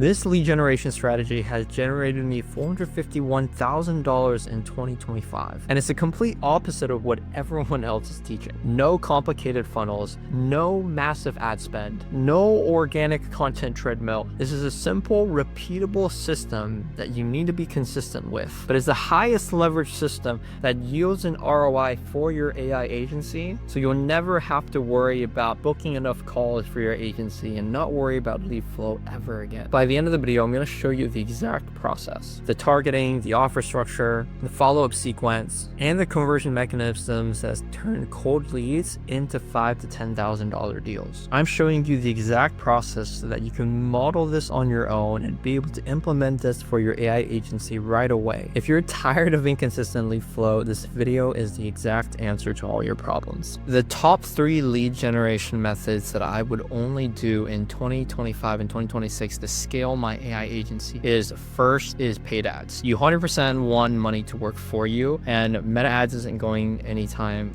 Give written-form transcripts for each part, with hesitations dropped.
This lead generation strategy has generated me $451,000 in 2025. And it's a complete opposite of what everyone else is teaching. No complicated funnels, no massive ad spend, no organic content treadmill. This is a simple, repeatable system that you need to be consistent with, but it's the highest leverage system that yields an ROI for your AI agency. So you'll never have to worry about booking enough calls for your agency and not worry about lead flow ever again. By the end of the video, I'm going to show you the exact process, the targeting, the offer structure, the follow-up sequence, and the conversion mechanisms that turn cold leads into $5,000 to $10,000 deals. I'm showing you the exact process so that you can model this on your own and be able to implement this for your AI agency right away. If you're tired of inconsistent lead flow, this video is the exact answer to all your problems. The top 3 lead generation methods that I would only do in 2025 and 2026 to scale my AI agency is, first is paid ads. You 100% want money to work for you, and Meta Ads isn't going anytime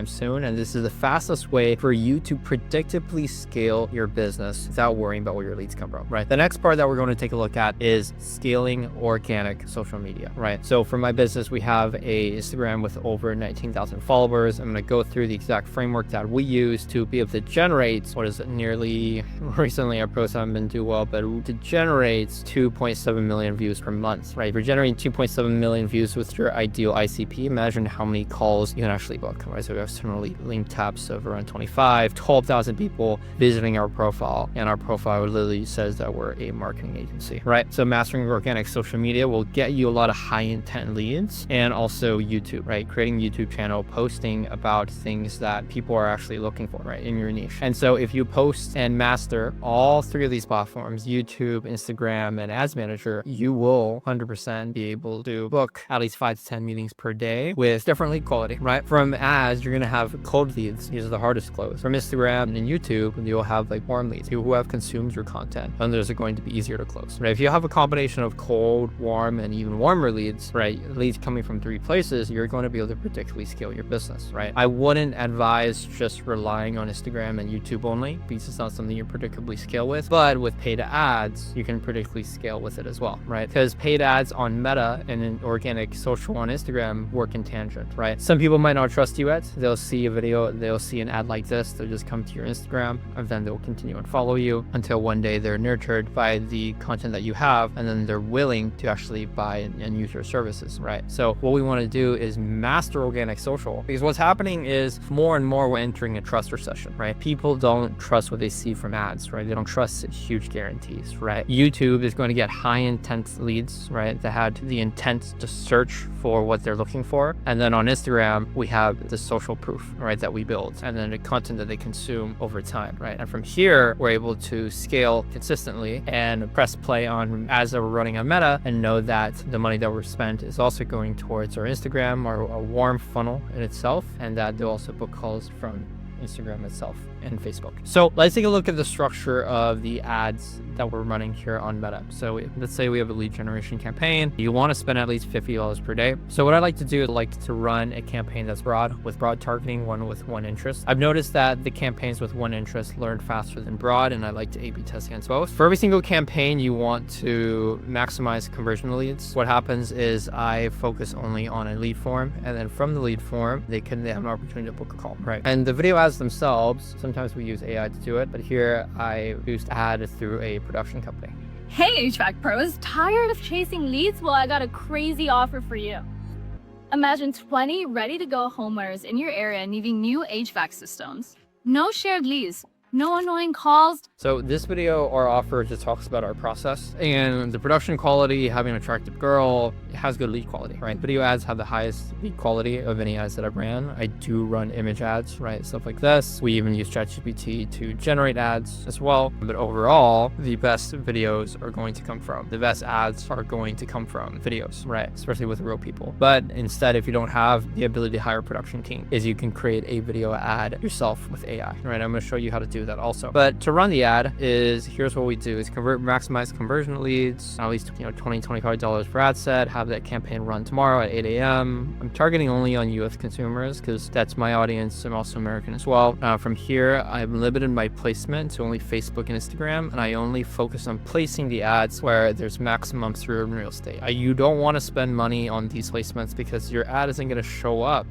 soon, and this is the fastest way for you to predictably scale your business without worrying about where your leads come from, right? The next part that we're going to take a look at is scaling organic social media, right? So for my business, we have a Instagram with over 19,000 followers. I'm going to go through the exact framework that we use to be able to generate what is nearly, recently our posts haven't been too well, but to generate 2.7 million views per month, right? If you're generating 2.7 million views with your ideal ICP, imagine how many calls you can actually book, right? So we have certainly link taps of around 12,000 people visiting our profile, and our profile literally says that we're a marketing agency, right? So mastering organic social media will get you a lot of high intent leads, and also YouTube, right? Creating a YouTube channel, posting about things that people are actually looking for, right? In your niche. And so if you post and master all 3 of these platforms, YouTube, Instagram, and Ads Manager, you will 100% be able to book at least 5 to 10 meetings per day with different lead quality, right? From ads, you're going to have cold leads. These are the hardest to close. From Instagram and YouTube, you'll have like warm leads, people who have consumed your content, and those are going to be easier to close, right? If you have a combination of cold, warm, and even warmer leads, right? Leads coming from 3 places, you're going to be able to predictably scale your business, right? I wouldn't advise just relying on Instagram and YouTube only, because it's not something you predictably scale with, but with paid ads, you can predictably scale with it as well, right? Because paid ads on Meta and in organic social on Instagram work in tangent, right? Some people might not trust you yet. They'll see a video, they'll see an ad like this, they'll just come to your Instagram, and then they'll continue and follow you until one day they're nurtured by the content that you have, and then they're willing to actually buy and use your services, right? So what we want to do is master organic social, because what's happening is more and more we're entering a trust recession, right? People don't trust what they see from ads, right? They don't trust huge guarantees, right? YouTube is going to get high intent leads, right? That had the intent to search for what they're looking for. And then on Instagram, we have the social proof, right? That we build, and then the content that they consume over time, right? And from here, we're able to scale consistently and press play on ads that we're running on Meta and know that the money that we're spent is also going towards our Instagram or a warm funnel in itself, and that they'll also book calls from Instagram itself and Facebook. So let's take a look at the structure of the ads that we're running here on Meta. So let's say we have a lead generation campaign. You want to spend at least $50 per day. So what I like to do is like to run a campaign that's broad, with broad targeting, one with one interest. I've noticed that the campaigns with one interest learn faster than broad, and I like to A/B test against both. For every single campaign, you want to maximize conversion leads. What happens is I focus only on a lead form, and then from the lead form, they have an opportunity to book a call, right? And the video ads themselves, sometimes we use AI to do it, but here I boost ad through a production company. Hey HVAC pros, tired of chasing leads? Well, I got a crazy offer for you. Imagine 20 ready-to-go homeowners in your area needing new HVAC systems. No shared leads, no annoying calls. So this video or offer just talks about our process and the production quality, having an attractive girl. It has good lead quality, right? Video ads have the highest lead quality of any ads that I've ran. I do run image ads, right? Stuff like this. We even use ChatGPT to generate ads as well. But overall, the best videos are going to come from, the best ads are going to come from videos, right? Especially with real people. But instead, if you don't have the ability to hire a production team, is you can create a video ad yourself with AI, right? I'm going to show you how to do that also. But to run the ad here's what we do is maximize conversion leads, at least $20-$25 per ad set, have that campaign run tomorrow at 8 a.m. I'm targeting only on US consumers because that's my audience. I'm also American as well. From here, I've limited my placement to only Facebook and Instagram, and I only focus on placing the ads where there's maximum through urban real estate. You don't want to spend money on these placements because your ad isn't going to show up,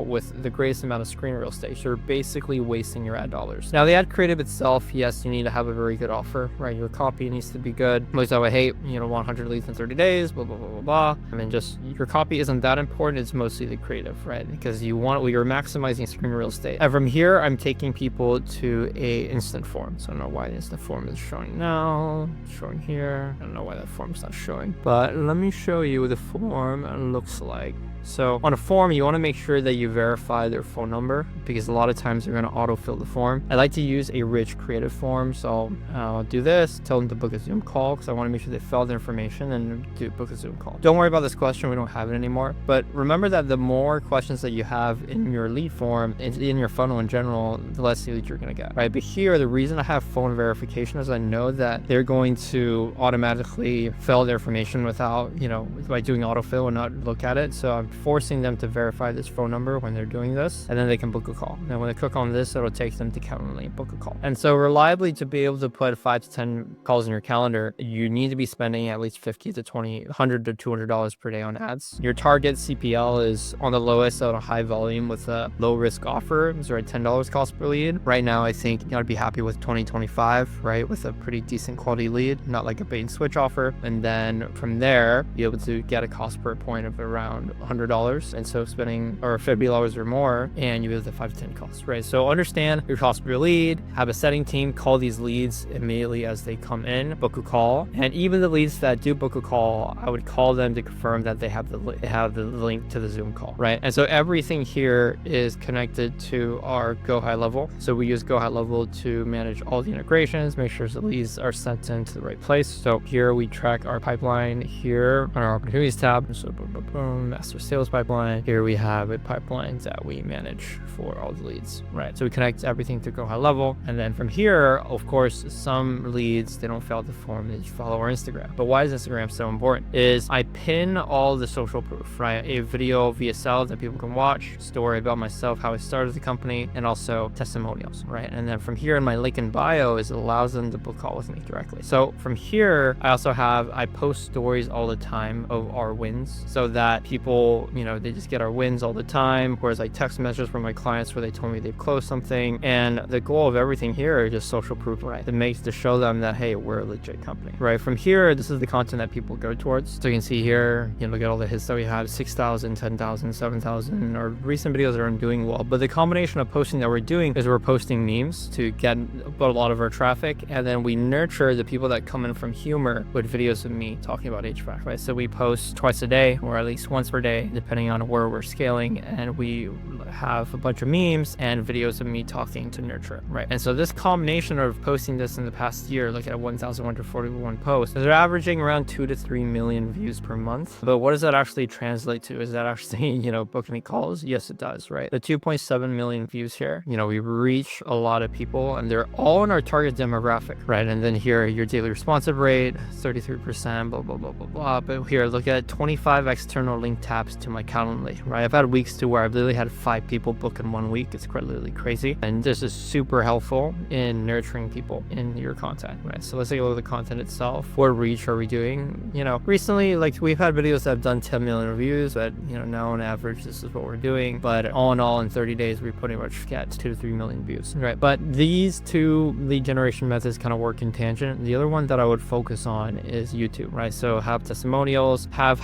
with the greatest amount of screen real estate. You're basically wasting your ad dollars. Now, the ad creative itself, yes, you need to have a very good offer, right? Your copy needs to be good. At least I would hate, 100 leads in 30 days, blah, blah, blah, blah, blah. I mean, just your copy isn't that important. It's mostly the creative, right? Because you're maximizing screen real estate. And from here, I'm taking people to a instant form. So I don't know why the instant form is showing now, showing here. I don't know why that form's not showing, but let me show you what the form looks like. So on a form, you want to make sure that you verify their phone number because a lot of times they're going to autofill the form. I like to use a rich creative form. So I'll do this, tell them to book a Zoom call because I want to make sure they fill out the information and book a Zoom call. Don't worry about this question. We don't have it anymore. But remember that the more questions that you have in your lead form, in your funnel in general, the less leads you're going to get, right? But here, the reason I have phone verification is I know that they're going to automatically fill their information without, by doing autofill and not look at it. So I'm forcing them to verify this phone number when they're doing this, and then they can book a call. Now, when they click on this, it'll take them to Calendly and book a call. And so reliably, to be able to put 5 to 10 calls in your calendar, you need to be spending at least $50 to $100 to $200 per day on ads. Your target CPL is on the lowest on a high volume with a low risk offer. It's at $10 cost per lead. Right now, I think I'd be happy with 20-25, right? With a pretty decent quality lead, not like a bait and switch offer. And then from there, be able to get a cost per point of around $100. And so spending or $50 or more, and you have the 5 to 10 calls, right? So understand your cost per lead, have a setting team call these leads immediately as they come in, book a call. And even the leads that do book a call, I would call them to confirm that they have the link to the Zoom call, right? And so everything here is connected to our Go High Level. So we use Go High Level to manage all the integrations, make sure the leads are sent into the right place. So here we track our pipeline here on our opportunities tab. So boom, boom, boom, master sales pipeline. Here we have a pipeline that we manage for all the leads, right? So we connect everything to Go High Level. And then from here, of course, some leads, they don't fill out the form, they just follow our Instagram. But why is Instagram so important? Is I pin all the social proof, right? A video VSL that people can watch, story about myself, how I started the company, and also testimonials, right? And then from here in my link in bio is it allows them to book call with me directly. So from here, I post stories all the time of our wins so that people, they just get our wins all the time, whereas I text messages from my clients where they told me they've closed something. And the goal of everything here is just social proof, right? To show them that, hey, we're a legit company, right? From here, this is the content that people go towards. So you can see here, look at all the hits that we have, 6,000, 10,000, 7,000, or recent videos that aren't doing well. But the combination of posting that we're doing is we're posting memes to get a lot of our traffic. And then we nurture the people that come in from humor with videos of me talking about HVAC, right? So we post twice a day or at least once per day, depending on where we're scaling, and we have a bunch of memes and videos of me talking to nurture it, right? And so this combination of posting this in the past year, look at 1,141 posts, they're averaging around 2 to 3 million views per month. But what does that actually translate to? Is that actually, booking me calls? Yes, it does, right? The 2.7 million views here, we reach a lot of people and they're all in our target demographic, right? And then here, your daily responsive rate, 33%, blah, blah, blah, blah, blah. But here, look at 25 external link taps to my Calendly, right? I've had weeks to where I've literally had 5 people book in 1 week. It's quite literally crazy. And this is super helpful in nurturing people in your content, right? So let's take a look at the content itself. What reach are we doing? Recently, we've had videos that have done 10 million views, but now on average, this is what we're doing. But all in all, in 30 days, we pretty much get 2 to 3 million views, right? But these two lead generation methods kind of work in tangent. The other one that I would focus on is YouTube, right? So have testimonials, have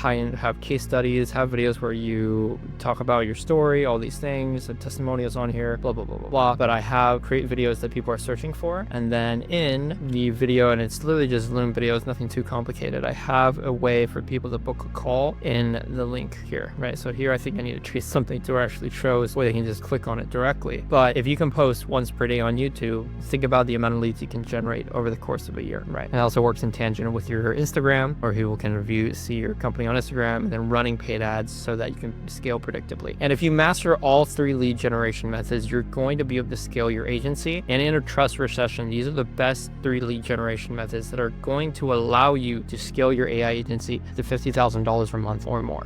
case studies, have videos where you talk about your story, all these things, and testimonials on here, blah, blah, blah, blah, blah. But I create videos that people are searching for. And then in the video, and it's literally just Loom videos, nothing too complicated, I have a way for people to book a call in the link here, right? So here, I think I need to treat something to actually shows where they can just click on it directly. But if you can post once per day on YouTube, think about the amount of leads you can generate over the course of a year, right? And it also works in tangent with your Instagram, or people can see your company on Instagram, and then running paid ads so that you can scale predictably. And if you master all 3 lead generation methods, you're going to be able to scale your agency agency, and in a trust recession, these are the best 3 lead generation methods that are going to allow you to scale your AI agency to $50,000 per month or more.